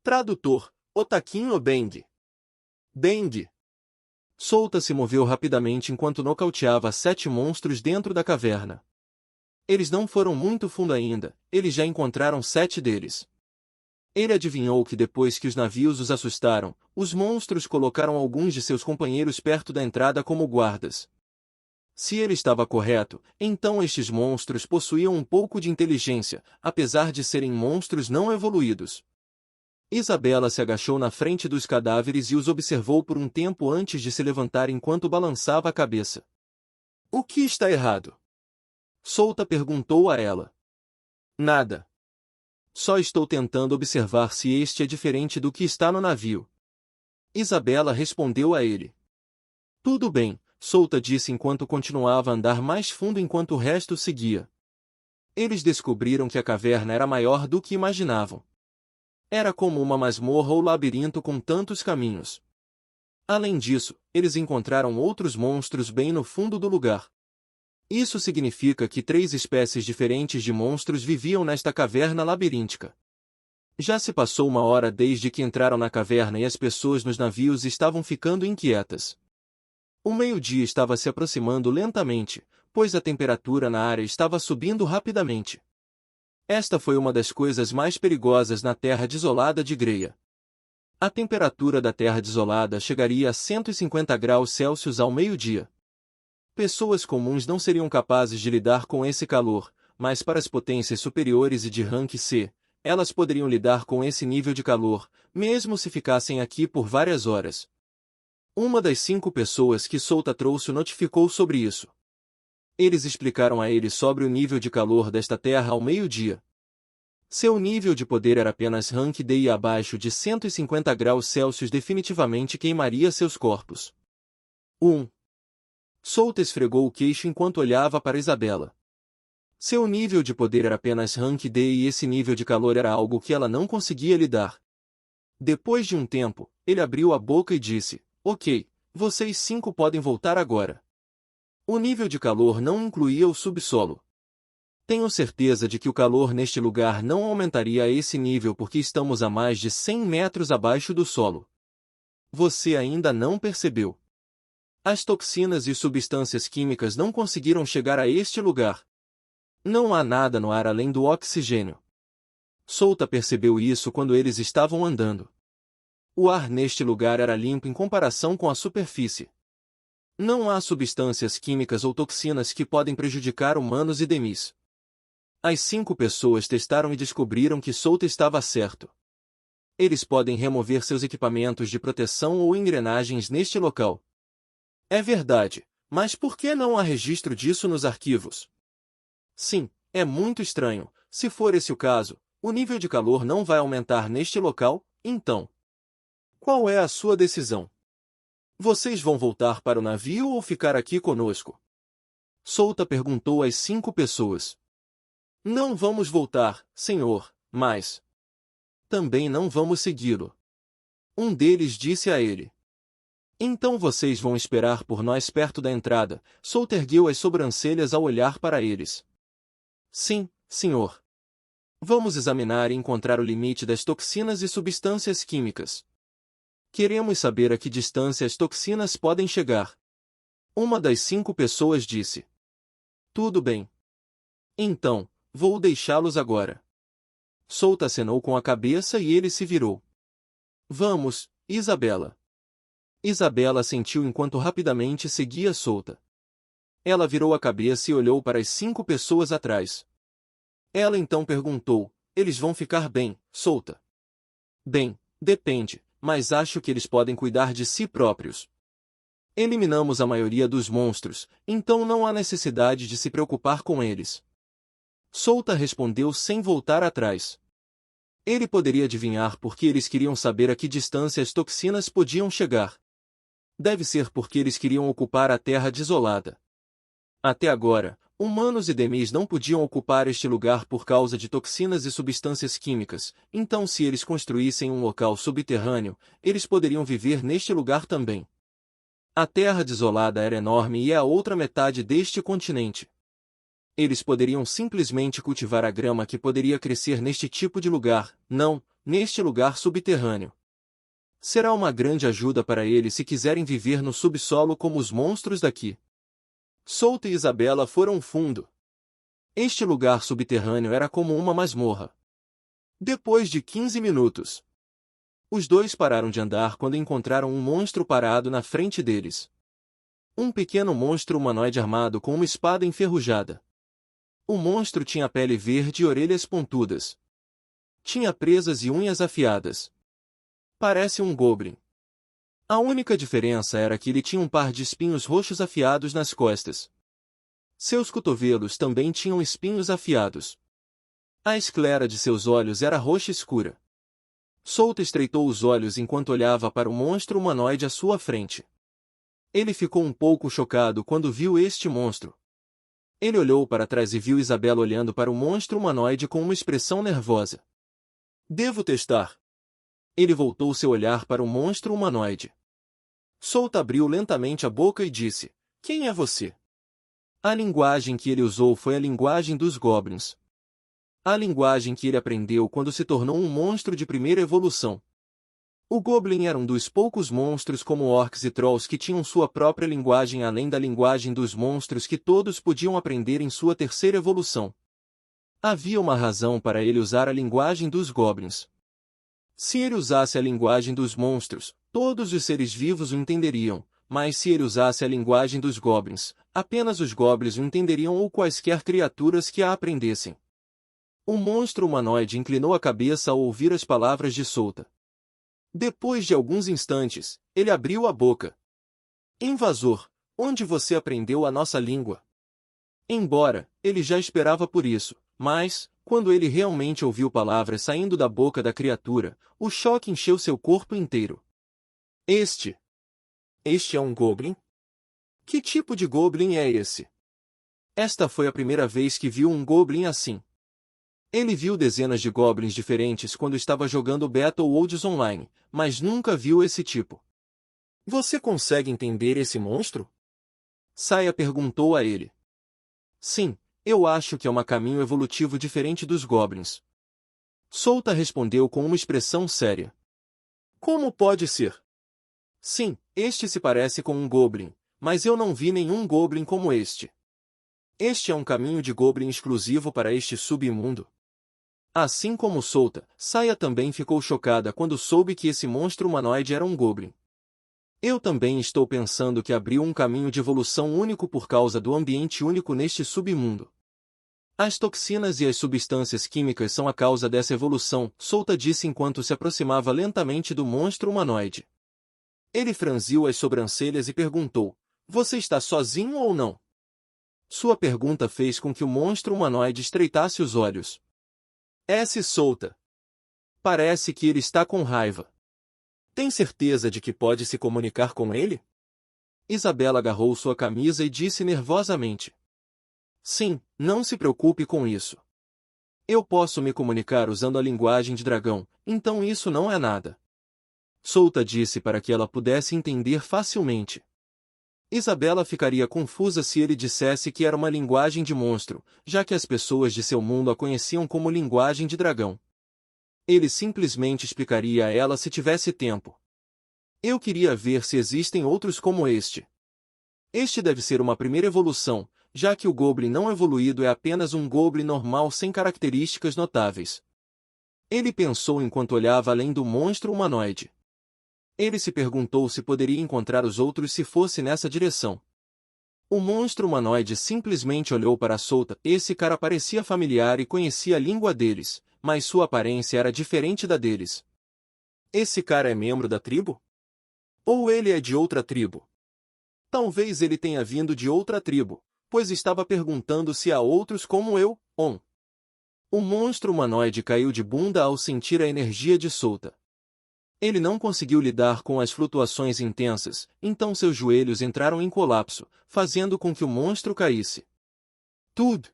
Tradutor, Otaquinho Beng. Beng. Souta se moveu rapidamente enquanto nocauteava 7 monstros dentro da caverna. Eles não foram muito fundo ainda, eles já encontraram 7 deles. Ele adivinhou que depois que os navios os assustaram, os monstros colocaram alguns de seus companheiros perto da entrada como guardas. Se ele estava correto, então estes monstros possuíam um pouco de inteligência, apesar de serem monstros não evoluídos. Isabela se agachou na frente dos cadáveres e os observou por um tempo antes de se levantar enquanto balançava a cabeça. O que está errado? Souta perguntou a ela. Nada. Só estou tentando observar se este é diferente do que está no navio. Isabela respondeu a ele. Tudo bem, Souta disse enquanto continuava a andar mais fundo enquanto o resto seguia. Eles descobriram que a caverna era maior do que imaginavam. Era como uma masmorra ou labirinto com tantos caminhos. Além disso, eles encontraram outros monstros bem no fundo do lugar. Isso significa que 3 espécies diferentes de monstros viviam nesta caverna labiríntica. Já se passou 1 hora desde que entraram na caverna e as pessoas nos navios estavam ficando inquietas. O meio-dia estava se aproximando lentamente, pois a temperatura na área estava subindo rapidamente. Esta foi uma das coisas mais perigosas na Terra Desolada de Greia. A temperatura da Terra Desolada chegaria a 150 graus Celsius ao meio-dia. Pessoas comuns não seriam capazes de lidar com esse calor, mas para as potências superiores e de rank C, elas poderiam lidar com esse nível de calor, mesmo se ficassem aqui por várias horas. Uma das 5 pessoas que Souta trouxe notificou sobre isso. Eles explicaram a ele sobre o nível de calor desta terra ao meio-dia. Seu nível de poder era apenas rank D e abaixo de 150 graus Celsius definitivamente queimaria seus corpos. 1. Souta esfregou o queixo enquanto olhava para Isabela. Seu nível de poder era apenas rank D e esse nível de calor era algo que ela não conseguia lidar. Depois de um tempo, ele abriu a boca e disse, ok, vocês 5 podem voltar agora. O nível de calor não incluía o subsolo. Tenho certeza de que o calor neste lugar não aumentaria a esse nível porque estamos a mais de 100 metros abaixo do solo. Você ainda não percebeu. As toxinas e substâncias químicas não conseguiram chegar a este lugar. Não há nada no ar além do oxigênio. Souta percebeu isso quando eles estavam andando. O ar neste lugar era limpo em comparação com a superfície. Não há substâncias químicas ou toxinas que podem prejudicar humanos e demis. As 5 pessoas testaram e descobriram que Souta estava certo. Eles podem remover seus equipamentos de proteção ou engrenagens neste local. É verdade, mas por que não há registro disso nos arquivos? Sim, é muito estranho. Se for esse o caso, o nível de calor não vai aumentar neste local, então. Qual é a sua decisão? Vocês vão voltar para o navio ou ficar aqui conosco? Souta perguntou às 5 pessoas. Não vamos voltar, senhor, mas também não vamos segui-lo. Um deles disse a ele. Então vocês vão esperar por nós perto da entrada. Souta ergueu as sobrancelhas ao olhar para eles. Sim, senhor. Vamos examinar e encontrar o limite das toxinas e substâncias químicas. Queremos saber a que distância as toxinas podem chegar. Uma das 5 pessoas disse. Tudo bem. Então, vou deixá-los agora. Souta acenou com a cabeça e ele se virou. Vamos, Isabela. Isabela assentiu enquanto rapidamente seguia Souta. Ela virou a cabeça e olhou para as 5 pessoas atrás. Ela então perguntou, eles vão ficar bem, Souta? Bem, depende. Mas acho que eles podem cuidar de si próprios. Eliminamos a maioria dos monstros, então não há necessidade de se preocupar com eles. Souta respondeu sem voltar atrás. Ele poderia adivinhar por que eles queriam saber a que distância as toxinas podiam chegar. Deve ser porque eles queriam ocupar a Terra Desolada. Até agora, humanos e demis não podiam ocupar este lugar por causa de toxinas e substâncias químicas, então se eles construíssem um local subterrâneo, eles poderiam viver neste lugar também. A Terra Desolada era enorme e é a outra metade deste continente. Eles poderiam simplesmente cultivar a grama que poderia crescer neste tipo de lugar, não, neste lugar subterrâneo. Será uma grande ajuda para eles se quiserem viver no subsolo como os monstros daqui. Souta e Isabela foram fundo. Este lugar subterrâneo era como uma masmorra. Depois de 15 minutos, os dois pararam de andar quando encontraram um monstro parado na frente deles. Um pequeno monstro humanoide armado com uma espada enferrujada. O monstro tinha pele verde e orelhas pontudas. Tinha presas e unhas afiadas. Parece um goblin. A única diferença era que ele tinha um par de espinhos roxos afiados nas costas. Seus cotovelos também tinham espinhos afiados. A esclera de seus olhos era roxa escura. Souta estreitou os olhos enquanto olhava para o monstro humanoide à sua frente. Ele ficou um pouco chocado quando viu este monstro. Ele olhou para trás e viu Isabela olhando para o monstro humanoide com uma expressão nervosa. Devo testar. Ele voltou seu olhar para o monstro humanoide. Souta abriu lentamente a boca e disse: "Quem é você?" A linguagem que ele usou foi a linguagem dos goblins. A linguagem que ele aprendeu quando se tornou um monstro de primeira evolução. O Goblin era um dos poucos monstros como orcs e trolls que tinham sua própria linguagem além da linguagem dos monstros que todos podiam aprender em sua terceira evolução. Havia uma razão para ele usar a linguagem dos Goblins. Se ele usasse a linguagem dos monstros, todos os seres vivos o entenderiam, mas se ele usasse a linguagem dos Goblins, apenas os Goblins o entenderiam ou quaisquer criaturas que a aprendessem. O monstro humanoide inclinou a cabeça ao ouvir as palavras de Souta. Depois de alguns instantes, ele abriu a boca. Invasor, onde você aprendeu a nossa língua? Embora, ele já esperava por isso, mas, quando ele realmente ouviu palavras saindo da boca da criatura, o choque encheu seu corpo inteiro. Este é um Goblin? Que tipo de Goblin é esse? Esta foi a primeira vez que viu um Goblin assim. Ele viu dezenas de Goblins diferentes quando estava jogando Battle-Worlds Online, mas nunca viu esse tipo. Você consegue entender esse monstro? Saya perguntou a ele. Sim, eu acho que é um caminho evolutivo diferente dos Goblins. Souta respondeu com uma expressão séria. Como pode ser? Sim, este se parece com um Goblin, mas eu não vi nenhum Goblin como este. Este é um caminho de Goblin exclusivo para este submundo. Assim como Souta, Saya também ficou chocada quando soube que esse monstro humanoide era um Goblin. Eu também estou pensando que abriu um caminho de evolução único por causa do ambiente único neste submundo. As toxinas e as substâncias químicas são a causa dessa evolução, Souta disse enquanto se aproximava lentamente do monstro humanoide. Ele franziu as sobrancelhas e perguntou: "Você está sozinho ou não?" Sua pergunta fez com que o monstro humanoide estreitasse os olhos. S. Souta. Parece que ele está com raiva. Tem certeza de que pode se comunicar com ele? Isabela agarrou sua camisa e disse nervosamente. Sim, não se preocupe com isso. Eu posso me comunicar usando a linguagem de dragão, então isso não é nada. Souta disse para que ela pudesse entender facilmente. Isabela ficaria confusa se ele dissesse que era uma linguagem de monstro, já que as pessoas de seu mundo a conheciam como linguagem de dragão. Ele simplesmente explicaria a ela se tivesse tempo. Eu queria ver se existem outros como este. Este deve ser uma primeira evolução, já que o Goblin não evoluído é apenas um Goblin normal sem características notáveis. Ele pensou enquanto olhava além do monstro humanoide. Ele se perguntou se poderia encontrar os outros se fosse nessa direção. O monstro humanoide simplesmente olhou para Souta. Esse cara parecia familiar e conhecia a língua deles, mas sua aparência era diferente da deles. Esse cara é membro da tribo? Ou ele é de outra tribo? Talvez ele tenha vindo de outra tribo, pois estava perguntando se há outros como eu, On. O monstro humanoide caiu de bunda ao sentir a energia de Souta. Ele não conseguiu lidar com as flutuações intensas, então seus joelhos entraram em colapso, fazendo com que o monstro caísse. Tudo.